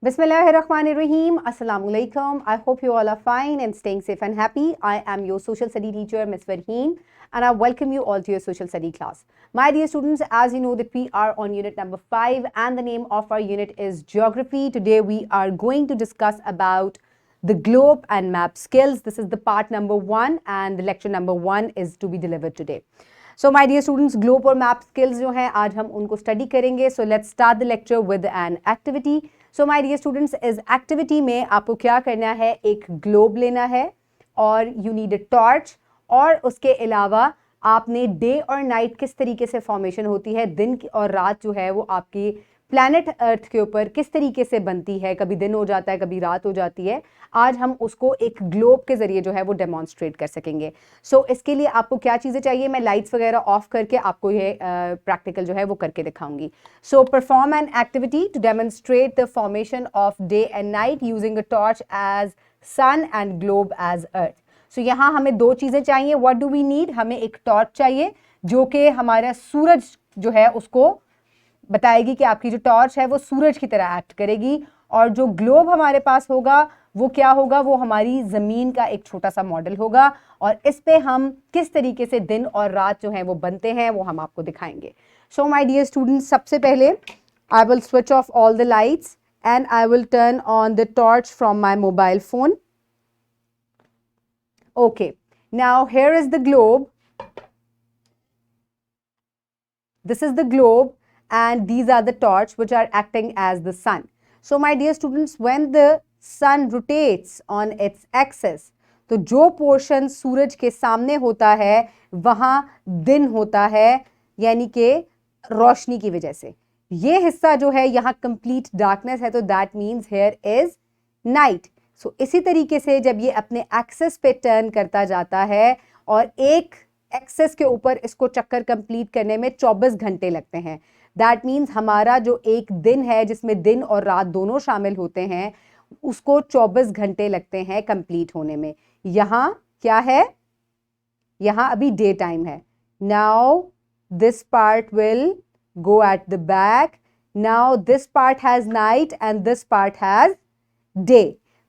Bismillahirrahmanirrahim. Assalamu alaikum. I hope you all are fine and staying safe and happy. I am your social study teacher, Ms. Farheen, and I welcome you all to your social study class. My dear students, as you know that we are on unit number 5 and the name of our unit is Geography. Today we are going to discuss about the globe and map skills. This is the part number 1 and the lecture number 1 is to be delivered today. So my dear students, globe और map skills जो हैं आज हम उनको study करेंगे. So let's start the lecture with an activity. So my dear students, इस activity में आपको क्या करना है, एक globe लेना है और you need a torch और उसके अलावा आपने डे और नाइट किस तरीके से फॉर्मेशन होती है, दिन और रात जो है वो आपकी प्लैनेट अर्थ के ऊपर किस तरीके से बनती है, कभी दिन हो जाता है कभी रात हो जाती है, आज हम उसको एक ग्लोब के जरिए जो है वो डेमोन्स्ट्रेट कर सकेंगे. सो इसके लिए आपको क्या चीज़ें चाहिए, मैं लाइट्स वगैरह ऑफ करके आपको ये प्रैक्टिकल जो है वो करके दिखाऊंगी. So perform an activity to demonstrate the formation of day and night using a torch as sun and globe as earth. So यहाँ हमें दो चीज़ें चाहिए. व्हाट डू वी नीड, हमें एक टॉर्च चाहिए जो कि हमारा सूरज जो है उसको बताएगी कि आपकी जो टॉर्च है वो सूरज की तरह एक्ट करेगी, और जो ग्लोब हमारे पास होगा वो क्या होगा, वो हमारी ज़मीन का एक छोटा सा मॉडल होगा और इस पे हम किस तरीके से दिन और रात जो हैं वो बनते हैं वो हम आपको दिखाएंगे. सो माय डियर स्टूडेंट्स, सबसे पहले I will switch off all the lights and I will turn on the torch from my mobile phone. Okay, now here is the globe. This is the globe and these are the torch which are acting as the sun. So my dear students, when the sun rotates on its axis, तो जो portion सूरज के सामने होता है वहाँ दिन होता है, यानी कि रोशनी की वजह से. ये हिस्सा जो है यहाँ कंप्लीट डार्कनेस है, तो that means here is night. So इसी तरीके से जब ये अपने एक्सेस पे टर्न करता जाता है और एक एक्सेस के ऊपर इसको चक्कर कंप्लीट करने में 24 घंटे लगते हैं, दैट मीन्स हमारा जो एक दिन है जिसमें दिन और रात दोनों शामिल होते हैं उसको 24 घंटे लगते हैं कंप्लीट होने में. यहाँ क्या है, यहाँ अभी डे टाइम है. Now this part will go at the back. Now this part has night and this part has day.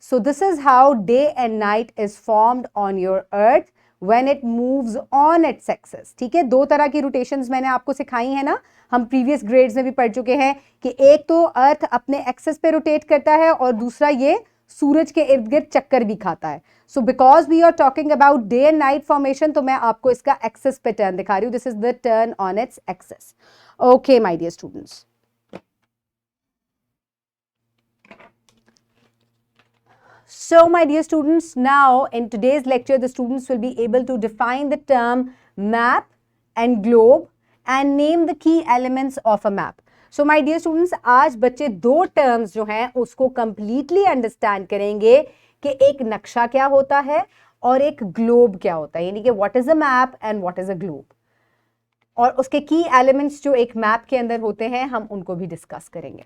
So this is how day and night is formed on your earth when it moves on its axis. ठीक है, दो तरह की rotations मैंने आपको सिखाई है ना, हम प्रीवियस ग्रेड्स में भी पढ़ चुके हैं कि एक तो अर्थ अपने एक्सेस पे रोटेट करता है और दूसरा ये सूरज के इर्द गिर्द चक्कर भी खाता है. So because we are talking about day and night formation, तो मैं आपको इसका एक्सेस पे टर्न दिखा रही हूँ. This is the turn on its axis. Okay my dear students, so my dear students, now in today's lecture the students will be able to define the term map and globe and name the key elements of a map. So my dear students, आज बच्चे दो terms जो हैं उसको completely understand करेंगे कि एक नक्शा क्या होता है और एक globe क्या होता है, यानी कि what is a map and what is a globe, और उसके key elements जो एक map के अंदर होते हैं हम उनको भी discuss करेंगे.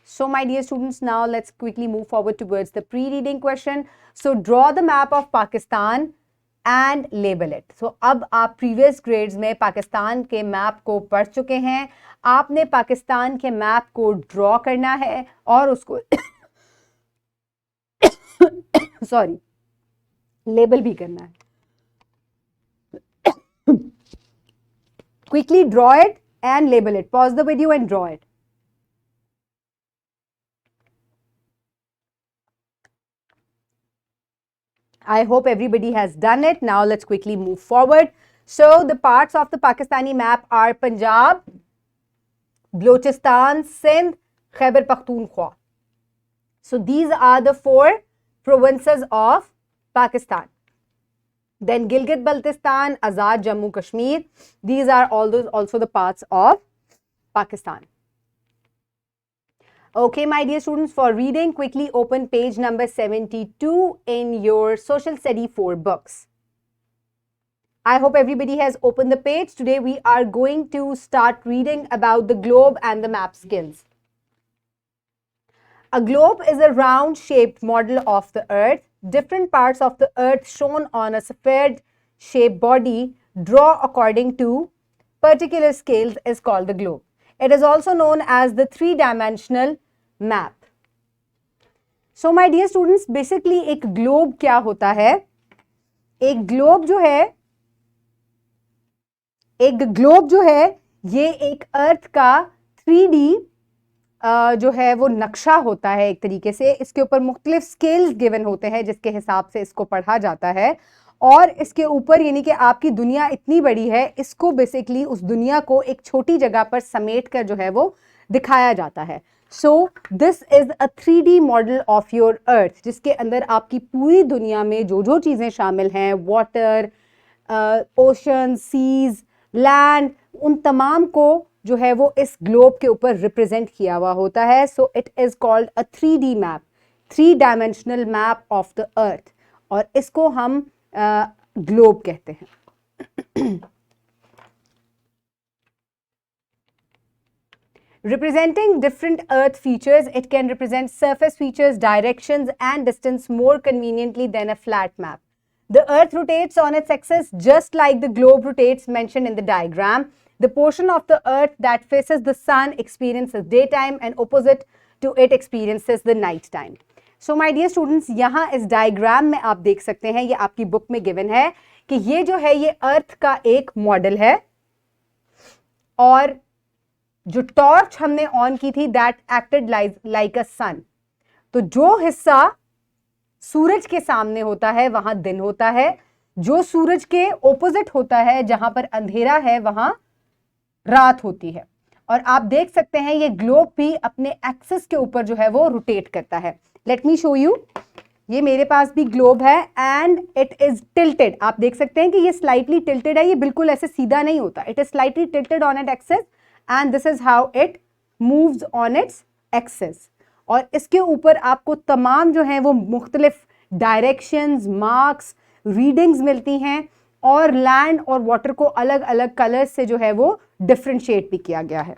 So my dear students, now let's quickly move forward towards the pre-reading question. So draw the map of Pakistan and label it. So अब आप previous grades में पाकिस्तान के मैप को पढ़ चुके हैं. आपने पाकिस्तान के मैप को ड्रॉ करना है और उसको सॉरी लेबल भी करना है. Quickly draw it and label it. Pause the video and draw it. I hope everybody has done it. Now let's quickly move forward. So the parts of the Pakistani map are Punjab, Balochistan, Sindh, Khyber Pakhtunkhwa. So these are the 4 provinces of Pakistan. Then Gilgit-Baltistan, Azad Jammu Kashmir. These are also the parts of Pakistan. Okay, my dear students, for reading, quickly open page number 72 in your social study 4 books. I hope everybody has opened the page. Today we are going to start reading about the globe and the map skills. A globe is a round shaped model of the earth. Different parts of the earth shown on a sphere shaped body draw according to particular scales is called the globe. It is also known as the three-dimensional map. So my dear students, basically एक globe क्या होता है? एक globe जो है ये एक अर्थ का 3D जो है वो नक्शा होता है एक तरीके से। इसके ऊपर मुख्तलिफ स्केल्स गिवन होते हैं जिसके हिसाब से इसको पढ़ा जाता है, और इसके ऊपर यानी कि आपकी दुनिया इतनी बड़ी है, इसको बेसिकली उस दुनिया को एक छोटी जगह पर समेट कर जो है वो दिखाया जाता है। सो this is a 3D model of your earth, जिसके अंदर आपकी पूरी दुनिया में जो जो चीजें शामिल हैं, वाटर, ओशन, सीज, लैंड, उन तमाम को जो है वो इस ग्लोब के ऊपर रिप्रेजेंट किया हुआ होता है। So it is called a 3D map, 3 dimensional map of the earth, और इसको हम ग्लोब कहते हैं। Representing different earth features, it can represent surface features, directions and distance more conveniently than a flat map. The earth rotates on its axis just like the globe rotates mentioned in the diagram. The portion of the earth that faces the sun experiences daytime and opposite to it experiences the night time. So my dear students, यहाँ इस diagram में आप देख सकते हैं, ये आपकी book में गिवन है कि ये जो है ये अर्थ का एक मॉडल है, और जो टॉर्च हमने ऑन की थी दैट एक्टेड लाइक अ सन। तो जो हिस्सा सूरज के सामने होता है वहां दिन होता है, जो सूरज के ऑपोजिट होता है जहां पर अंधेरा है वहां रात होती है। और आप देख सकते हैं ये ग्लोब भी अपने एक्सिस के ऊपर जो है वो रोटेट करता है। Let me show you. ये मेरे पास भी ग्लोब है एंड इट इज टिल्टेड। आप देख सकते हैं कि ये स्लाइटली टिल्टेड है, ये बिल्कुल ऐसे सीधा नहीं होता। It is slightly tilted on it axis and this is how it moves on its axis। और इसके ऊपर आपको तमाम जो है वो मुख्तलिफ डायरेक्शंस, मार्क्स, रीडिंग्स मिलती हैं, और लैंड और वाटर को अलग अलग कलर्स से जो है वो डिफरेंशिएट भी किया गया है।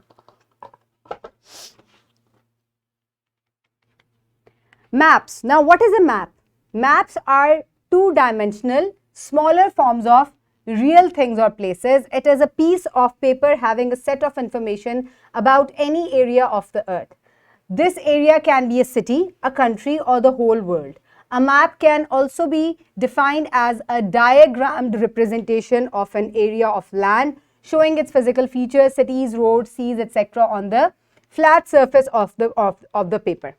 Maps. Now what is a map? Maps are two-dimensional, smaller forms of real things or places. It is a piece of paper having a set of information about any area of the earth. This area can be a city, a country, or the whole world. A map can also be defined as a diagrammed representation of an area of land showing its physical features, cities, roads, seas, etc. on the flat surface of the paper.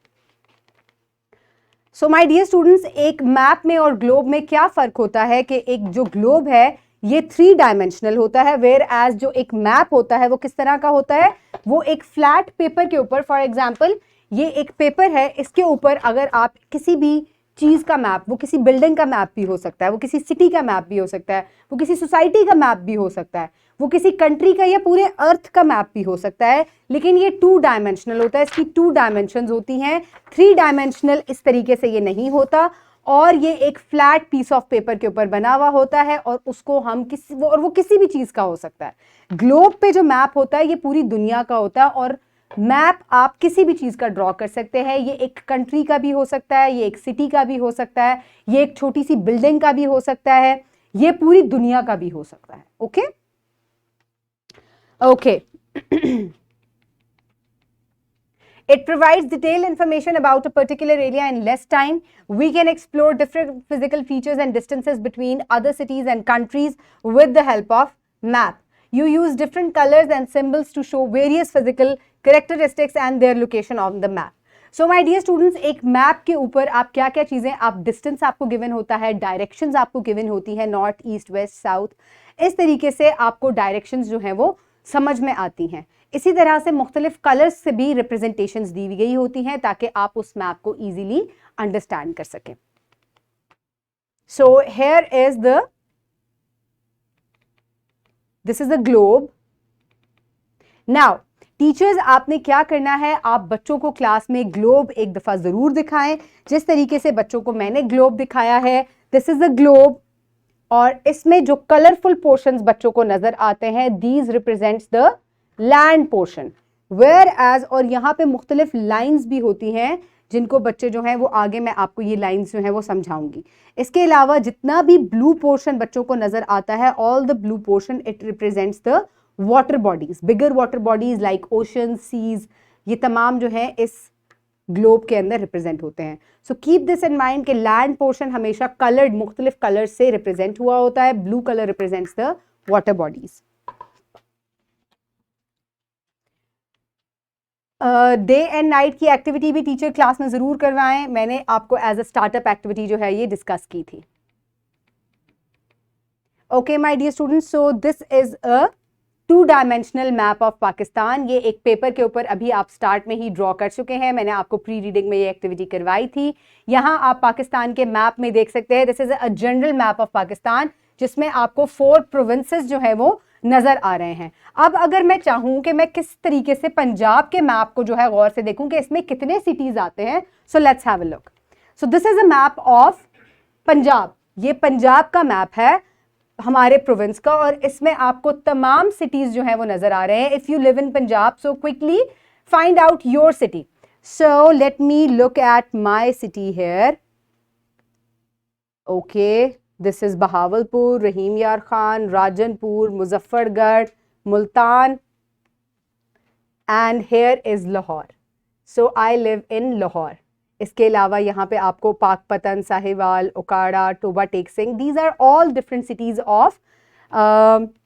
So my dear students, एक map में और globe में क्या फर्क होता है कि एक जो ग्लोब है ये 3 डायमेंशनल होता है, वेयर एज जो एक मैप होता है वो किस तरह का होता है, वो एक फ्लैट पेपर के ऊपर, फॉर एग्जांपल ये एक पेपर है, इसके ऊपर अगर आप किसी भी चीज का मैप, वो किसी बिल्डिंग का मैप भी हो सकता है, वो किसी सिटी का मैप भी हो सकता है, वो किसी सोसाइटी का मैप भी हो सकता है, वो किसी कंट्री का या पूरे अर्थ का मैप भी हो सकता है, लेकिन ये 2 डायमेंशनल होता है, इसकी 2 डायमेंशंस होती हैं। 3 डायमेंशनल इस तरीके से ये नहीं होता, और ये एक फ्लैट पीस ऑफ पेपर के ऊपर बना हुआ होता है, और उसको हम वो किसी भी चीज का हो सकता है। ग्लोब पे जो मैप होता है ये पूरी दुनिया का होता है, और मैप आप किसी भी चीज का ड्रॉ कर सकते हैं। ये एक कंट्री का भी हो सकता है, ये एक सिटी का भी हो सकता है, ये एक छोटी सी बिल्डिंग का भी हो सकता है, ये पूरी दुनिया का भी हो सकता है। Okay okay It provides detailed information about a particular area in less time. We can explore different physical features and distances between other cities and countries with the help of map. You use different colors and symbols to show various physical characteristics and their location on the map. So my dear students, एक map के ऊपर आप क्या क्या चीजें, आप distance आपको given होता है, डायरेक्शंस आपको गिवन होती है, नॉर्थ, ईस्ट, वेस्ट, साउथ, इस तरीके से आपको डायरेक्शंस जो हैं वो समझ में आती हैं। इसी तरह से मुख्तलिफ कलर्स से भी रिप्रेजेंटेशंस दी गई होती हैं ताकि आप उस मैप को इजीली अंडरस्टैंड कर सकें। So here is this is the globe. Now teachers, आपने क्या करना है, आप बच्चों को क्लास में ग्लोब एक दफा जरूर दिखाएं, जिस तरीके से बच्चों को मैंने ग्लोब दिखाया है। दिस इज द ग्लोब, और इसमें जो कलरफुल पोर्शंस बच्चों को नजर आते हैं, these represents the land portion, whereas, और यहाँ पे मुख्तलिफ लाइंस भी होती हैं जिनको बच्चे जो हैं वो आगे मैं आपको ये लाइंस जो हैं वो समझाऊंगी। इसके अलावा जितना भी ब्लू पोर्शन बच्चों को नजर आता है, all the blue portion, it represents the water bodies, bigger water bodies like ocean, seas, ये तमाम जो है इस ग्लोब के अंदर रिप्रेजेंट होते हैं. So keep this in mind कि लैंड पोर्शन हमेशा कलर्ड, मुख्तलिफ कलर से रिप्रेजेंट हुआ होता है. Blue colour represents the water bodies. Day and night की एक्टिविटी भी टीचर क्लास में जरूर करवाएं. मैंने आपको एज अ स्टार्टअप एक्टिविटी जो है ये डिस्कस की थी. Okay my dear students, so this is a 2-डायमेंशनल मैप ऑफ पाकिस्तान. ये एक पेपर के ऊपर अभी आप स्टार्ट में ही ड्रॉ कर चुके हैं. मैंने आपको प्री रीडिंग में ये एक्टिविटी करवाई थी. यहाँ आप पाकिस्तान के मैप में देख सकते हैं. This is a general map of Pakistan जिसमें आपको 4 प्रोविंसेस जो है वो नजर आ रहे हैं. अब अगर मैं चाहूं कि मैं किस तरीके से पंजाब के मैप को जो है गौर से देखूं कि इसमें कितने सिटीज आते हैं. So let's have a look. So this is a map of Punjab. ये पंजाब का मैप है हमारे प्रोविंस का और इसमें आपको तमाम सिटीज जो है वो नजर आ रहे हैं. If you live in Punjab, so quickly find out your city. So let me look at my city here. Okay, this is Bahawalpur, Rahim Yar Khan, Rajanpur, Muzaffargarh, Multan, and here is Lahore. So I live in Lahore. इसके अलावा यहाँ पे आपको Pakpattan, Sahiwal, Okara, Toba Tek Singh, these are all different cities of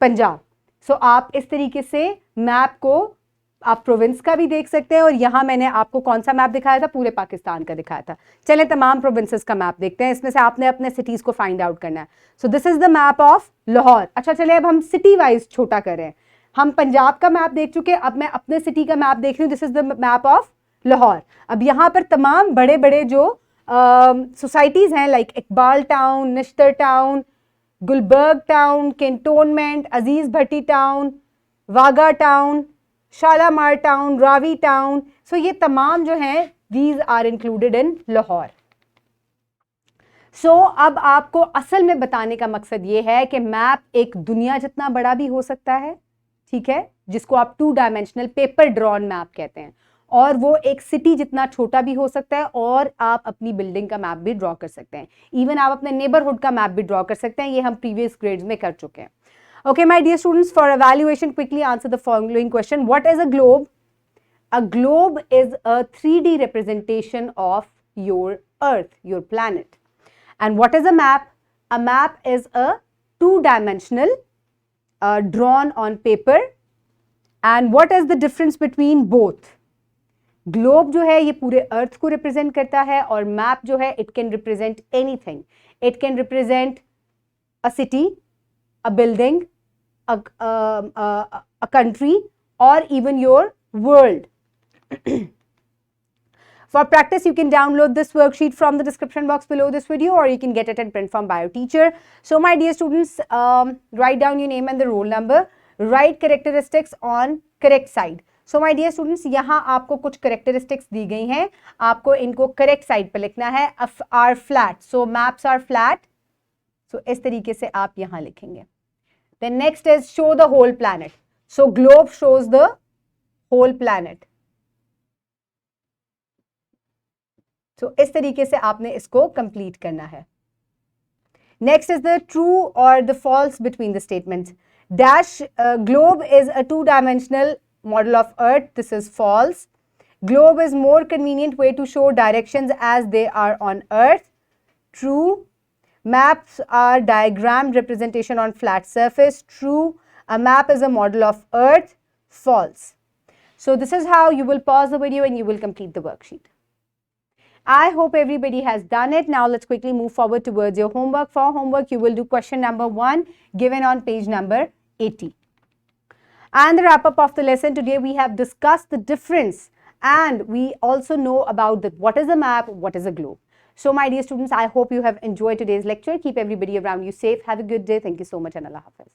Punjab. So आप इस तरीके से map को आप प्रोविंस का भी देख सकते हैं और यहाँ मैंने आपको कौन सा मैप दिखाया था, पूरे पाकिस्तान का दिखाया था. चलें तमाम प्रोविंसेस का मैप देखते हैं. इसमें से आपने अपने सिटीज को फाइंड आउट करना है. सो this is the map of Lahore. अच्छा चले अब हम सिटी वाइज छोटा कर रहे हैं. हम पंजाब का मैप देख चुके हैं, अब मैं अपने सिटी का मैप देख रही हूँ. This is the map of Lahore. अब यहाँ पर तमाम बड़े बड़े जो सोसाइटीज हैं like Iqbal town, Nishtar town, Gulberg town, cantonment, Aziz Bhatti town, Wagah town, Shalimar town, Ravi town. So ये तमाम जो हैं these are included in Lahore. So अब आपको असल में बताने का मकसद ये है कि मैप एक दुनिया जितना बड़ा भी हो सकता है, ठीक है, जिसको आप 2-डायमेंशनल पेपर ड्रॉन मैप कहते हैं, और वो एक सिटी जितना छोटा भी हो सकता है और आप अपनी बिल्डिंग का मैप भी ड्रॉ कर सकते हैं. इवन आप अपने नेबरहुड का मैप भी ड्रॉ कर सकते हैं. ये हम प्रीवियस ग्रेड्स में कर चुके हैं. Okay, my dear students, for evaluation, quickly answer the following question. What is a globe? A globe is a 3D representation of your Earth, your planet. And what is a map? A map is a 2-dimensional drawn on paper. And what is the difference between both? Globe जो है ये पूरे Earth को represent करता है और map जो है it can represent anything. It can represent a city, a building, a country, or even your world. For practice, you can download this worksheet from the description box below this video, or you can get it in print from bio teacher. So my dear students, write down your name and the roll number. Write characteristics on correct side. So my dear students, यहाँ आपको कुछ characteristics दी गई हैं. आपको इनको correct side पर लिखना है. Are flat. So maps are flat. So इस तरीके से आप यहाँ लिखेंगे. Then next is show the whole planet. So globe shows the whole planet. So इस तरीके से आपने इसको complete करना है. Next is the true or the false between the statements. Dash globe is a 2-dimensional model of Earth. This is false. Globe is more convenient way to show directions as they are on Earth. True. Maps are diagrammed representation on flat surface. True. A map is a model of Earth. False. So this is how you will pause the video and you will complete the worksheet. I hope everybody has done it. Now let's quickly move forward towards your homework. For homework, you will do question number 1 given on page number 80. And the wrap up of the lesson today, we have discussed the difference and we also know about what is a map, what is a globe. So my dear students, I hope you have enjoyed today's lecture. Keep everybody around you safe. Have a good day. Thank you so much and Allah Hafiz.